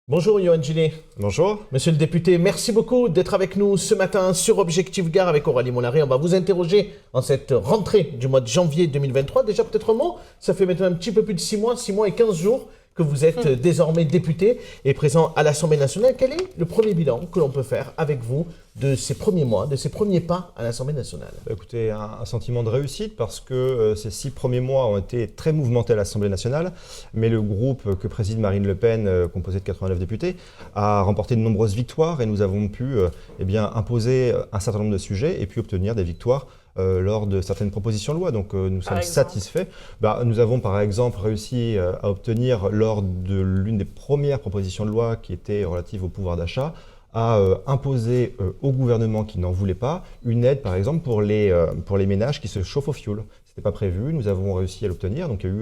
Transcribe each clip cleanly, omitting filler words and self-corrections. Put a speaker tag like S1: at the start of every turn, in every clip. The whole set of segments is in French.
S1: Bonjour Yohann Gillet.
S2: Bonjour.
S1: Monsieur le député, merci beaucoup d'être avec nous ce matin sur Objectif Gare avec Aurélie Monaré. On va vous interroger en cette rentrée du mois de janvier 2023. Déjà peut-être un mot, ça fait maintenant un petit peu plus de 6 mois et 15 jours que vous êtes désormais député et présent à l'Assemblée nationale. Quel est le premier bilan que l'on peut faire avec vous de ces premiers mois, de ces premiers pas à l'Assemblée nationale?
S2: Écoutez, un sentiment de réussite parce que ces 6 premiers mois ont été très mouvementés à l'Assemblée nationale, mais le groupe que préside Marine Le Pen, composé de 89 députés, a remporté de nombreuses victoires et nous avons pu imposer un certain nombre de sujets et puis obtenir des victoires lors de certaines propositions de loi. Donc nous sommes satisfaits. Nous avons par exemple réussi à obtenir lors de l'une des premières propositions de loi qui était relative au pouvoir d'achat, à imposer au gouvernement qui n'en voulait pas une aide par exemple pour les ménages qui se chauffent au fioul. Ce n'était pas prévu, nous avons réussi à l'obtenir. Donc il y a eu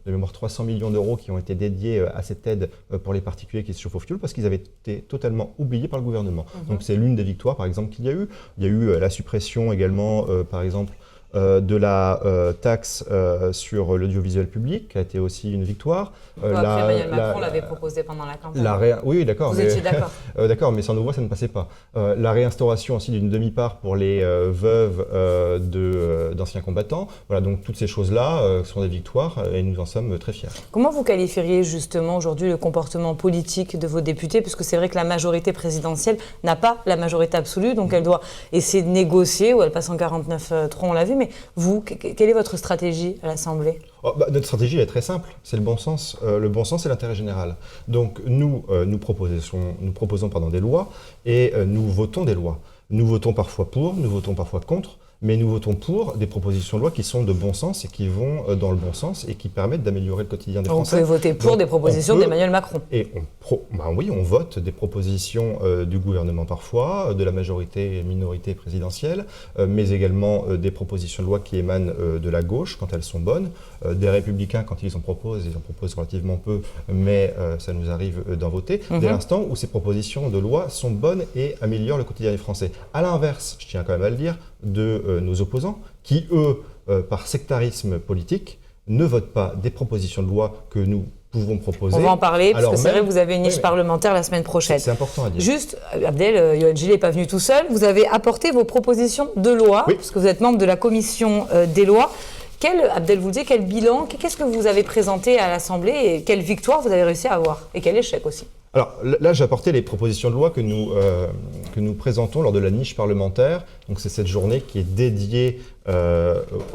S2: de mémoire 300 millions d'euros qui ont été dédiés à cette aide pour les particuliers qui se chauffent au fioul parce qu'ils avaient été totalement oubliés par le gouvernement. Donc c'est l'une des victoires par exemple qu'il y a eu. Il y a eu la suppression également par exemple de la taxe sur l'audiovisuel public, qui a été aussi une victoire.
S3: Emmanuel Macron l'avait proposé pendant la campagne.
S2: Oui, d'accord.
S3: Vous étiez d'accord.
S2: D'accord, mais sans nos voix, ça ne passait pas. La réinstauration aussi d'une demi-part pour les veuves d'anciens combattants. Voilà, donc toutes ces choses-là sont des victoires et nous en sommes très fiers.
S3: Comment vous qualifieriez justement aujourd'hui le comportement politique de vos députés? Puisque c'est vrai que la majorité présidentielle n'a pas la majorité absolue, donc elle doit essayer de négocier, ou elle passe en 49-3, on l'a vu. Mais vous, quelle est votre stratégie à l'Assemblée?
S2: Notre stratégie elle est très simple, c'est le bon sens. Le bon sens, c'est l'intérêt général. Donc nous proposons des lois et nous votons des lois. Nous votons parfois pour, nous votons parfois contre, mais nous votons pour des propositions de loi qui sont de bon sens et qui vont dans le bon sens et qui permettent d'améliorer le quotidien des Français.
S3: On peut voter pour des propositions d'Emmanuel Macron.
S2: Et oui, on vote des propositions du gouvernement parfois, de la majorité et minorité présidentielle, mais également des propositions de loi qui émanent de la gauche quand elles sont bonnes, des républicains quand ils en proposent relativement peu, mais ça nous arrive d'en voter, dès l'instant où ces propositions de loi sont bonnes et améliorent le quotidien des Français. À l'inverse, je tiens quand même à le dire, de nos opposants qui, eux, par sectarisme politique, ne votent pas des propositions de loi que nous pouvons proposer.
S3: On va en parler, parce que c'est vrai que vous avez une niche parlementaire la semaine prochaine.
S2: C'est important à dire.
S3: Juste, Abdel, Yohann Gillet n'est pas venu tout seul, vous avez apporté vos propositions de loi, parce que vous êtes membre de la commission des lois. Abdel, vous le disiez, quel bilan, qu'est-ce que vous avez présenté à l'Assemblée et quelle victoire vous avez réussi à avoir? Et quel échec aussi?
S2: Alors là, j'ai apporté les propositions de loi que nous présentons lors de la niche parlementaire. Donc c'est cette journée qui est dédiée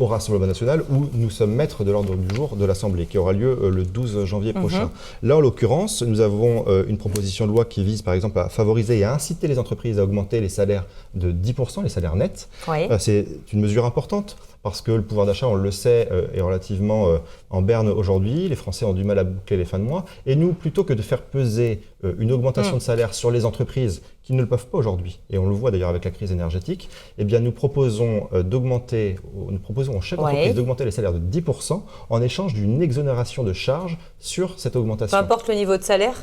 S2: au Rassemblement national où nous sommes maîtres de l'ordre du jour de l'Assemblée, qui aura lieu le 12 janvier prochain. Là, en l'occurrence, nous avons une proposition de loi qui vise par exemple à favoriser et à inciter les entreprises à augmenter les salaires de 10%, les salaires nets.
S3: Oui.
S2: C'est une mesure importante parce que le pouvoir d'achat, on le sait, est relativement en berne aujourd'hui. Les Français ont du mal à boucler les fins de mois. Et nous, plutôt que de faire peser une augmentation de salaire sur les entreprises qui ne le peuvent pas aujourd'hui, et on le voit d'ailleurs avec la crise énergétique, eh bien nous proposons aux chefs d'entreprise d'augmenter les salaires de 10% en échange d'une exonération de charges sur cette augmentation.
S3: Peu importe le niveau de salaire?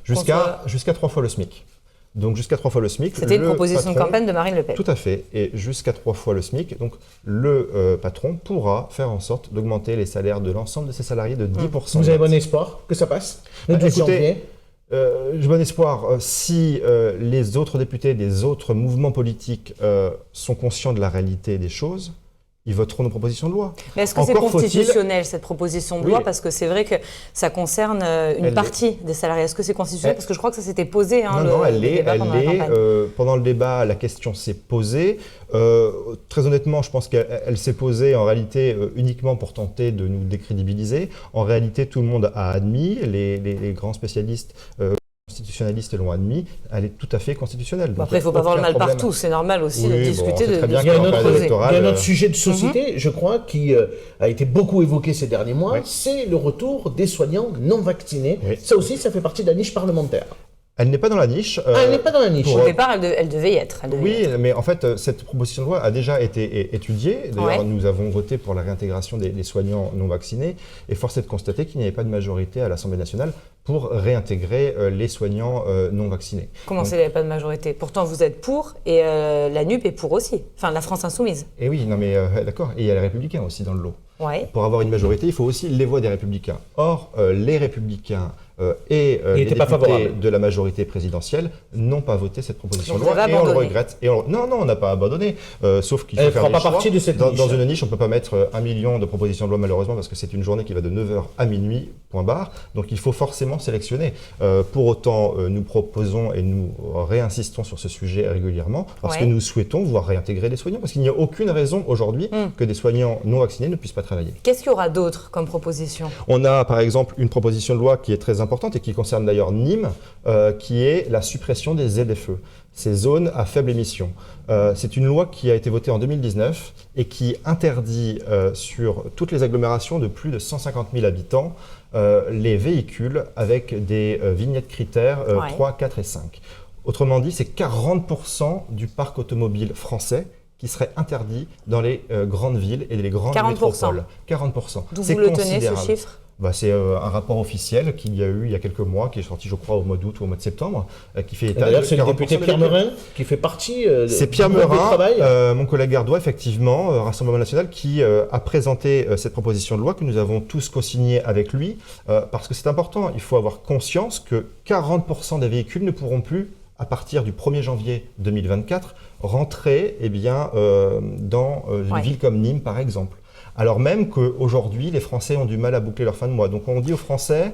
S2: Jusqu'à 3 fois le SMIC. Donc jusqu'à 3 fois le SMIC.
S3: C'était une proposition de campagne de Marine Le Pen.
S2: Tout à fait. Et jusqu'à 3 fois le SMIC, donc le patron pourra faire en sorte d'augmenter les salaires de l'ensemble de ses salariés de 10%.
S1: Vous avez bon espoir que ça passe le 12 janvier?
S2: J'ai bon espoir. Si les autres députés des autres mouvements politiques sont conscients de la réalité des choses, ils voteront nos propositions de loi.
S3: Mais est-ce que c'est constitutionnel, cette proposition de loi? Parce que c'est vrai que ça concerne une partie des salariés. Est-ce que c'est constitutionnel? Parce que je crois que ça s'était posé.
S2: Non, elle l'est. Pendant le débat, la question s'est posée. Très honnêtement, je pense qu'elle s'est posée en réalité uniquement pour tenter de nous décrédibiliser. En réalité, tout le monde a admis, les grands spécialistes constitutionnalistes l'ont admis, elle est tout à fait constitutionnelle.
S3: Après, il ne faut pas voir le mal partout, c'est normal aussi de discuter de
S1: il y a un autre sujet de société, je crois, qui a été beaucoup évoqué ces derniers mois, c'est le retour des soignants non vaccinés. Ça aussi, ça fait partie de la niche parlementaire.
S2: Elle n'est pas dans la niche.
S3: Elle n'est pas dans la niche. Au départ, elle devait y être.
S2: Mais en fait, cette proposition de loi a déjà été étudiée. D'ailleurs, nous avons voté pour la réintégration des soignants non vaccinés. Et force est de constater qu'il n'y avait pas de majorité à l'Assemblée nationale pour réintégrer les soignants non vaccinés.
S3: Comment ça, il n'y avait pas de majorité? Pourtant, vous êtes pour et la NUP est pour aussi. Enfin, la France Insoumise.
S2: Et oui, non mais d'accord. Et il y a les Républicains aussi dans le lot.
S3: Ouais.
S2: Pour avoir une majorité, il faut aussi les voix des Républicains. Or, les Républicains les
S1: était pas
S2: députés
S1: favorable.
S2: de la majorité présidentielle n'ont pas voté cette proposition de
S3: Donc, vous
S2: loi
S3: avez
S2: et on le
S3: abandonné.
S2: regrette. Non, on n'a pas abandonné, sauf qu'il faut
S1: Elle
S2: faire
S1: fera
S2: des
S1: pas
S2: choix.
S1: partie de cette niche.
S2: Dans une niche, on ne peut pas mettre 1 million de propositions de loi malheureusement parce que c'est une journée qui va de 9h à minuit, point barre. Donc il faut forcément sélectionner. Pour autant, nous proposons et nous réinsistons sur ce sujet régulièrement parce que nous souhaitons voir réintégrer les soignants parce qu'il n'y a aucune raison aujourd'hui que des soignants non vaccinés ne puissent pas travailler.
S3: Qu'est-ce qu'il y aura d'autre comme proposition?
S2: On a par exemple une proposition de loi qui est très importante et qui concerne d'ailleurs Nîmes, qui est la suppression des ZFE, ces zones à faible émission. C'est une loi qui a été votée en 2019 et qui interdit sur toutes les agglomérations de plus de 150 000 habitants les véhicules avec des vignettes critères 3, 4 et 5. Autrement dit, c'est 40% du parc automobile français qui serait interdit dans les grandes villes et les grandes
S3: 40%.
S2: métropoles. 40%.
S3: D'où
S2: C'est
S3: vous le tenez, ce
S2: considérable.
S3: chiffre?
S2: C'est un rapport officiel qu'il y a eu il y a quelques mois, qui est sorti je crois au mois d'août ou au mois de septembre, qui fait état
S1: D'ailleurs,
S2: de
S1: c'est le
S2: 40%
S1: député
S2: des
S1: Pierre
S2: véhicules.
S1: Merin qui fait partie
S2: C'est
S1: du
S2: Pierre
S1: groupe de
S2: Merin,
S1: travail.
S2: mon collègue Ardois, effectivement, Rassemblement National, qui a présenté cette proposition de loi que nous avons tous co-signée avec lui, parce que c'est important, il faut avoir conscience que 40% des véhicules ne pourront plus, à partir du 1er janvier 2024, rentrer dans une ville comme Nîmes, par exemple. Alors même qu'aujourd'hui, les Français ont du mal à boucler leur fin de mois. Donc on dit aux Français,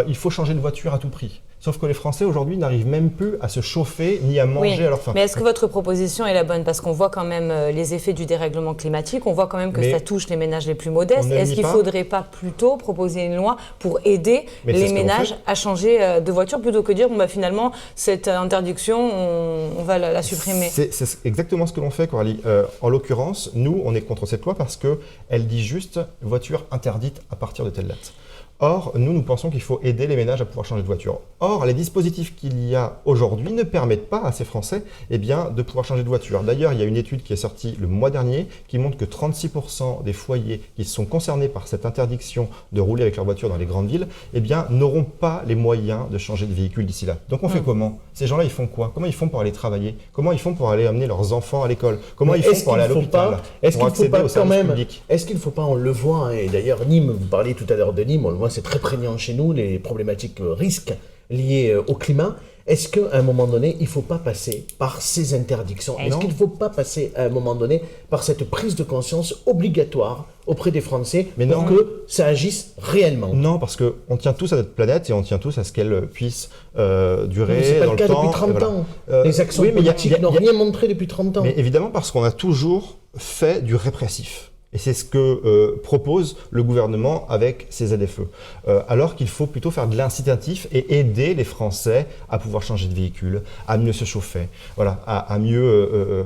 S2: il faut changer de voiture à tout prix. Sauf que les Français aujourd'hui n'arrivent même plus à se chauffer ni à manger à leur faim.
S3: Mais est-ce que votre proposition est la bonne? Parce qu'on voit quand même les effets du dérèglement climatique, on voit quand même que ça touche les ménages les plus modestes. Est-ce qu'il ne faudrait pas plutôt proposer une loi pour aider les ménages à changer de voiture plutôt que dire finalement cette interdiction, on va la supprimer?
S2: C'est exactement ce que l'on fait, Coralie. En l'occurrence, nous, on est contre cette loi parce qu'elle dit juste voiture interdite à partir de telle date. Or, nous pensons qu'il faut aider les ménages à pouvoir changer de voiture. Or, les dispositifs qu'il y a aujourd'hui ne permettent pas à ces Français de pouvoir changer de voiture. D'ailleurs, il y a une étude qui est sortie le mois dernier qui montre que 36% des foyers qui sont concernés par cette interdiction de rouler avec leur voiture dans les grandes villes n'auront pas les moyens de changer de véhicule d'ici là. Donc on fait comment? Ces gens-là, ils font quoi? Comment ils font pour aller travailler? Comment ils font pour aller amener leurs enfants à l'école? Comment ils font pour aller à l'hôpital?
S1: Est-ce qu'il ne faut pas quand même,
S2: public?
S1: est-ce qu'il ne faut pas, on le voit, et d'ailleurs Nîmes, vous parliez tout à l'heure de Nîmes, on le voit, c'est très prégnant chez nous, les problématiques risques liés au climat. Est-ce qu'à un moment donné, il ne faut pas passer par ces interdictions? Est-ce qu'il ne faut pas passer à un moment donné par cette prise de conscience obligatoire auprès des Français pour que ça agisse réellement?
S2: Non, parce qu'on tient tous à notre planète et on tient tous à ce qu'elle puisse durer
S1: c'est pas
S2: dans
S1: le cas
S2: temps.
S1: depuis 30 ans. Les actions politiques n'ont rien montré depuis 30 ans.
S2: Mais évidemment parce qu'on a toujours fait du répressif. Et c'est ce que propose le gouvernement avec ces ZFE. Alors qu'il faut plutôt faire de l'incitatif et aider les Français à pouvoir changer de véhicule, à mieux se chauffer, à mieux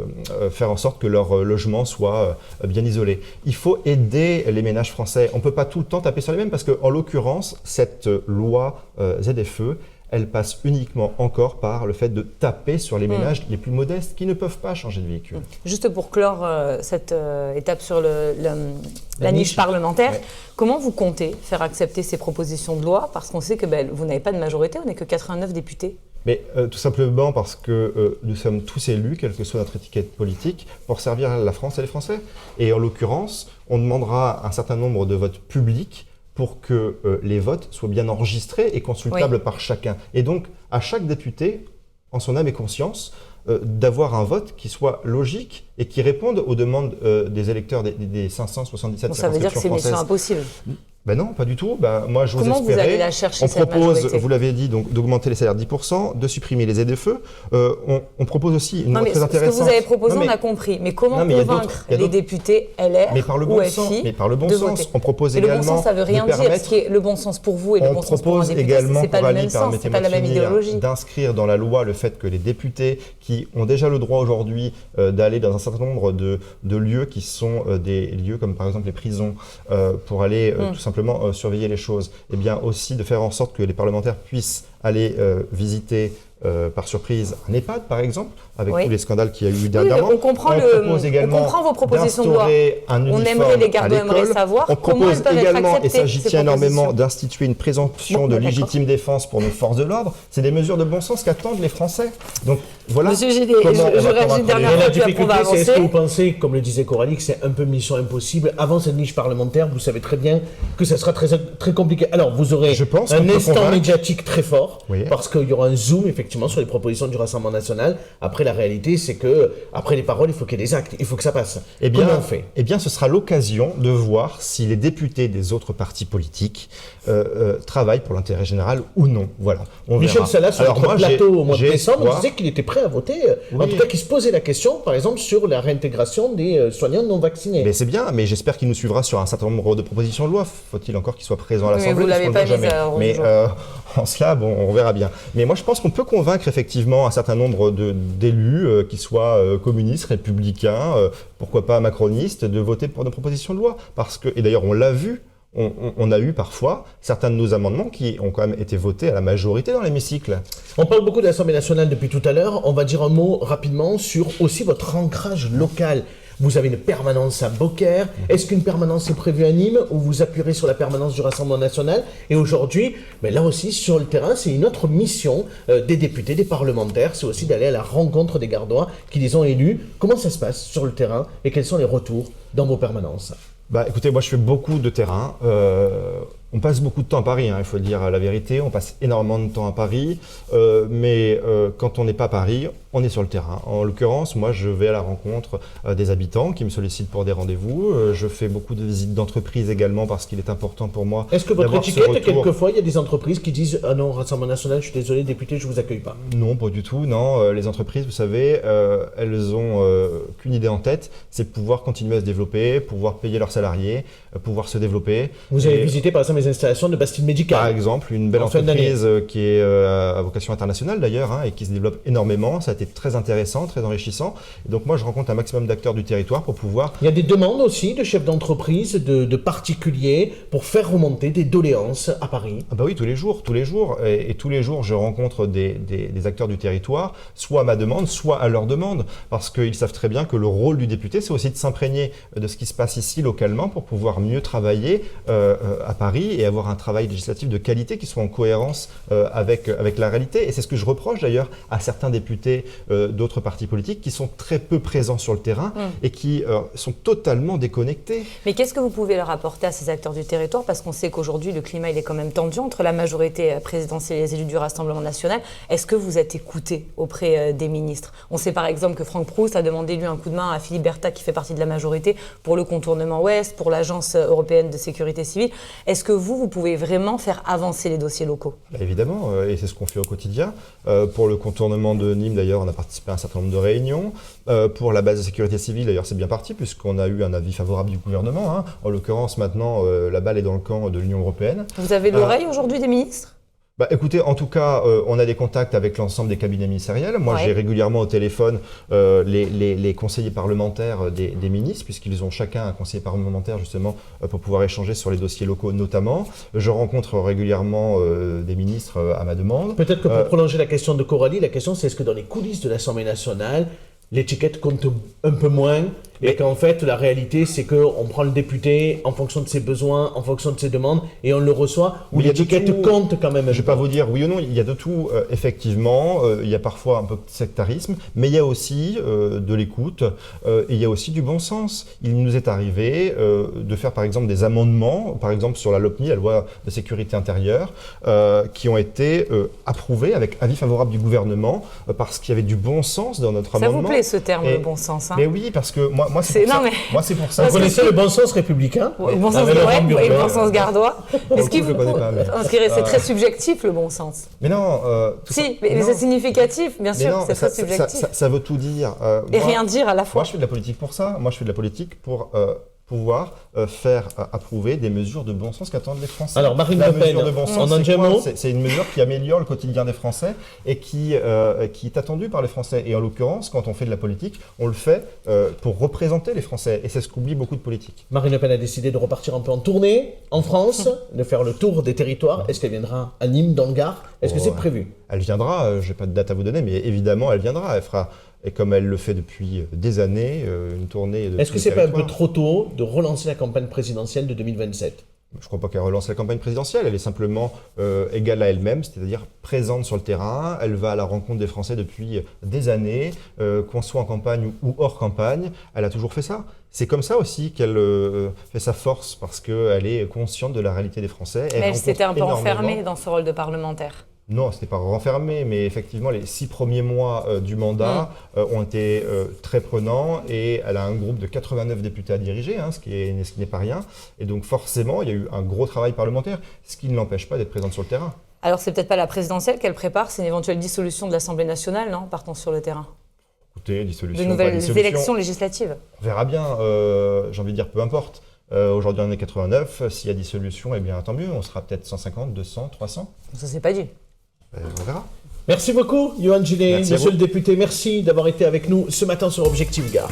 S2: faire en sorte que leur logement soit bien isolé. Il faut aider les ménages français. On ne peut pas tout le temps taper sur les mêmes parce qu'en l'occurrence, cette loi ZFE, elle passe uniquement encore par le fait de taper sur les ménages les plus modestes qui ne peuvent pas changer de véhicule.
S3: Juste pour clore cette étape sur la niche parlementaire, comment vous comptez faire accepter ces propositions de loi? Parce qu'on sait que vous n'avez pas de majorité, on n'est que 89 députés.
S2: Mais tout simplement parce que nous sommes tous élus, quelle que soit notre étiquette politique, pour servir la France et les Français. Et en l'occurrence, on demandera un certain nombre de votes publics pour que les votes soient bien enregistrés et consultables par chacun. Et donc, à chaque député, en son âme et conscience, d'avoir un vote qui soit logique et qui réponde aux demandes des électeurs des 577 circonscriptions françaises.
S3: Ça veut dire que c'est mission impossible.
S2: Non, pas du tout. Moi, je vous
S3: Comment vous allez la chercher, cette majorité?
S2: Vous l'avez dit, donc d'augmenter les salaires de 10%, de supprimer les ZFE. On propose aussi une loi très intéressante.
S3: Ce que vous avez proposé, on a compris. Mais comment convaincre les députés LR ou FI
S2: Mais par le bon sens. On propose
S3: également.
S2: Le bon sens,
S3: ça veut rien dire. Ce qui est le bon sens pour vous et le bon sens pour un député, c'est pas le même sens, c'est pas la même idéologie.
S2: D'inscrire dans la loi le fait que les députés qui ont déjà le droit aujourd'hui d'aller dans un certain nombre de lieux qui sont des lieux comme par exemple les prisons pour aller tout simplement surveiller les choses, et bien aussi de faire en sorte que les parlementaires puissent aller visiter par surprise un EHPAD, par exemple, avec
S3: Oui.
S2: tous les scandales qu'il y a eu dernièrement.
S3: on comprend
S2: vos
S3: propositions de loi. On aimerait, les gardos aimeraient savoir
S2: on
S3: comment
S2: propose
S3: elles peuvent être
S2: également, et
S3: acceptées,
S2: ça j'y
S3: ces
S2: tiens énormément,
S3: propositions.
S2: d'instituer une présomption de
S3: D'accord.
S2: légitime défense pour nos forces de l'ordre. C'est des mesures de bon sens qu'attendent les Français. Donc voilà.
S3: Monsieur Gillet,
S2: comment on va
S3: je réagis
S2: convaincre
S3: une dernière
S2: les
S1: Mais
S3: fois,
S1: la
S3: puis après on
S1: difficulté,
S3: va
S1: c'est est-ce que
S3: avancer.
S1: vous pensez, comme le disait Coralie, que c'est un peu mission impossible avant cette niche parlementaire? Vous savez très bien que ça sera très, très compliqué. Alors, vous aurez
S2: Je pense
S1: un
S2: qu'on peut
S1: instant
S2: convaincre.
S1: médiatique très fort,
S2: Oui.
S1: parce qu'il y aura un zoom, effectivement, sur les propositions du Rassemblement national. Après, la réalité, c'est que après les paroles, il faut qu'il y ait des actes. Il faut que ça passe.
S2: Eh bien,
S1: Comment on fait?
S2: eh bien, ce sera l'occasion de voir si les députés des autres partis politiques travaillent pour l'intérêt général ou non. Voilà, on
S1: Michel
S2: verra.
S1: Salas, sur
S2: Alors
S1: notre
S2: moi,
S1: plateau au mois de
S2: j'ai
S1: décembre,
S2: espoir.
S1: disait qu'il était prêt à voter, en
S2: Oui.
S1: tout cas qu'il se posait la question, par exemple, sur la réintégration des soignants non vaccinés.
S2: Mais c'est bien, mais j'espère qu'il nous suivra sur un certain nombre de propositions de loi. Faut-il encore qu'il soit présent à
S3: Oui,
S2: l'Assemblée?
S3: vous
S2: parce
S3: l'avez
S2: qu'on
S3: pas
S2: le voit
S3: mis
S2: jamais.
S3: à l'ordre du
S2: Mais
S3: jour.
S2: en cela, bon, on verra bien. Mais moi, je pense qu'on peut convaincre effectivement un certain nombre d'élus, qui soient communistes, républicains, pourquoi pas macronistes, de voter pour nos propositions de loi. Parce que, et d'ailleurs, on l'a vu. On a eu parfois certains de nos amendements qui ont quand même été votés à la majorité dans l'hémicycle.
S1: On parle beaucoup de l'Assemblée nationale depuis tout à l'heure. On va dire un mot rapidement sur aussi votre ancrage local. Vous avez une permanence à Beaucaire. Est-ce qu'une permanence est prévue à Nîmes ou vous appuierez sur la permanence du Rassemblement national? Et aujourd'hui, mais là aussi, sur le terrain, c'est une autre mission des députés, des parlementaires. C'est aussi d'aller à la rencontre des Gardois qui les ont élus. Comment ça se passe sur le terrain et quels sont les retours dans vos permanences?
S2: Bah, écoutez, moi je fais beaucoup de terrain. On passe beaucoup de temps à Paris, hein, il faut dire la vérité. On passe énormément de temps à Paris, mais quand on n'est pas à Paris, on est sur le terrain. En l'occurrence, moi je vais à la rencontre des habitants qui me sollicitent pour des rendez-vous. Je fais beaucoup de visites d'entreprise également parce qu'il est important pour moi.
S1: Est-ce que votre
S2: d'avoir ce
S1: étiquette,
S2: retour.
S1: quelquefois, il y a des entreprises qui disent « Ah non, Rassemblement national, je suis désolé, député, je vous accueille pas ».
S2: Non, pas du tout. Non, les entreprises, vous savez, elles ont qu'une idée en tête, c'est de pouvoir continuer à se développer, pouvoir payer leurs salariés, pouvoir se développer.
S1: Vous avez visité par exemple les installations de Bastille Médicale.
S2: Par exemple, une belle
S1: En fin
S2: entreprise qui est à vocation internationale d'ailleurs, hein, et qui se développe énormément. Ça a été très intéressant, très enrichissant. Et donc moi, je rencontre un maximum d'acteurs du territoire pour pouvoir...
S1: Il y a des demandes aussi de chefs d'entreprise, de particuliers, pour faire remonter des doléances à Paris.
S2: Ah bah oui, tous les jours. Et tous les jours, je rencontre des acteurs du territoire, soit à ma demande, soit à leur demande, parce qu'ils savent très bien que le rôle du député, c'est aussi de s'imprégner de ce qui se passe ici localement pour pouvoir mieux travailler à Paris et avoir un travail législatif de qualité qui soit en cohérence avec la réalité. Et c'est ce que je reproche d'ailleurs à certains députés d'autres partis politiques qui sont très peu présents sur le terrain et qui sont totalement déconnectés.
S3: Mais qu'est-ce que vous pouvez leur apporter à ces acteurs du territoire? Parce qu'on sait qu'aujourd'hui, le climat il est quand même tendu entre la majorité présidentielle et les élus du Rassemblement national. Est-ce que vous êtes écoutés auprès des ministres? On sait par exemple que Franck Proust a demandé lui un coup de main à Philippe Berta, qui fait partie de la majorité, pour le contournement ouest, pour l'Agence européenne de sécurité civile. Est-ce que vous pouvez vraiment faire avancer les dossiers locaux?
S2: Bah évidemment, et c'est ce qu'on fait au quotidien. Pour le contournement de Nîmes, d'ailleurs, on a participé à un certain nombre de réunions. Pour la base de sécurité civile, d'ailleurs, c'est bien parti, puisqu'on a eu un avis favorable du gouvernement. Hein. En l'occurrence, maintenant, la balle est dans le camp de l'Union européenne.
S3: Vous avez l'oreille aujourd'hui des ministres?
S2: Bah, écoutez, en tout cas, on a des contacts avec l'ensemble des cabinets ministériels. Moi,
S3: Ouais.
S2: j'ai régulièrement au téléphone les conseillers parlementaires des ministres, puisqu'ils ont chacun un conseiller parlementaire, justement, pour pouvoir échanger sur les dossiers locaux, notamment. Je rencontre régulièrement des ministres à ma demande.
S1: Peut-être que pour prolonger la question de Coralie, la question c'est est-ce que dans les coulisses de l'Assemblée nationale, l'étiquette compte un peu moins et qu'en fait la réalité c'est qu'on prend le député en fonction de ses besoins, en fonction de ses demandes et on le reçoit, ou
S2: Mais il y a de
S1: l'étiquette
S2: tout.
S1: compte quand même.
S2: Je ne vais pas vous dire oui ou non, il y a de tout, effectivement. Il y a parfois un peu de sectarisme, mais il y a aussi de l'écoute et il y a aussi du bon sens. Il nous est arrivé de faire par exemple des amendements, par exemple sur la LOPNI, la loi de sécurité intérieure, qui ont été approuvés avec avis favorable du gouvernement parce qu'il y avait du bon sens dans notre
S3: Ça
S2: amendement.
S3: vous plaît ce terme,
S2: Et-
S3: le bon sens, hein?
S2: Mais oui, parce que moi
S3: C'est-
S2: c'est pour
S3: non,
S2: ça.
S3: mais-
S2: Moi c'est pour ça.
S1: Vous
S3: Parce que
S1: connaissez
S3: si-
S1: le bon sens républicain
S3: Le bon sens
S1: Avec Laurent
S3: ouais,
S1: Burger.
S3: et le bon sens gardois. Est-ce
S2: coup,
S3: qu'il
S2: je le connais pas, mais-
S3: parce que c'est très subjectif le bon sens.
S2: Mais non. Tout ça-
S3: Si, mais
S2: non.
S3: c'est significatif, bien
S2: Mais
S3: sûr,
S2: non,
S3: c'est
S2: ça,
S3: très subjectif.
S2: ça veut tout dire.
S3: Et
S2: Moi-
S3: rien dire à la fois.
S2: Moi, je fais de la politique pour ça. Moi, je fais de la politique pour pouvoir faire approuver des mesures de bon sens qu'attendent les Français.
S1: Alors, Marine
S2: La
S1: Le Pen,
S2: mesure de bon sens,
S1: en un
S2: c'est quoi
S1: mot.
S2: C'est une mesure qui améliore le quotidien des Français et qui est attendue par les Français. Et en l'occurrence, quand on fait de la politique, on le fait pour représenter les Français. Et c'est ce qu'oublient beaucoup de politiques.
S1: Marine Le Pen a décidé de repartir un peu en tournée en France, de faire le tour des territoires. Est-ce qu'elle viendra à Nîmes, dans le Gard? Est-ce que c'est prévu?
S2: Elle viendra, je n'ai pas de date à vous donner, mais évidemment, elle viendra. Elle fera, et comme elle le fait depuis des années, une tournée de
S1: Est-ce
S2: tous
S1: que
S2: les
S1: c'est pas un peu
S2: territoires.
S1: trop tôt de relancer la campagne présidentielle de 2027?
S2: Je ne crois pas qu'elle relance la campagne présidentielle, elle est simplement égale à elle-même, c'est-à-dire présente sur le terrain, elle va à la rencontre des Français depuis des années, qu'on soit en campagne ou hors campagne, elle a toujours fait ça. C'est comme ça aussi qu'elle fait sa force, parce qu'elle est consciente de la réalité des Français.
S3: Mais elle s'était un peu
S2: rencontre
S3: enfermée
S2: énormément.
S3: dans ce rôle de parlementaire.
S2: Non, ce n'était pas renfermé, mais effectivement, les 6 premiers mois du mandat ont été très prenants et elle a un groupe de 89 députés à diriger, ce qui n'est pas rien. Et donc forcément, il y a eu un gros travail parlementaire, ce qui ne l'empêche pas d'être présente sur le terrain.
S3: Alors, c'est peut-être pas la présidentielle qu'elle prépare, c'est une éventuelle dissolution de l'Assemblée nationale, non, partant sur le terrain.
S2: Écoutez, dissolution,
S3: De
S2: pas
S3: nouvelles
S2: dissolution,
S3: élections législatives.
S2: on verra bien, j'ai envie de dire peu importe. Aujourd'hui, on est 89, s'il y a dissolution, eh bien tant mieux, on sera peut-être 150, 200, 300.
S3: Ça, c'est pas dit.
S2: On verra.
S1: Merci beaucoup, Yohann Gillet,
S2: Merci à
S1: monsieur
S2: vous.
S1: le député. Merci d'avoir été avec nous ce matin sur Objectif Gare.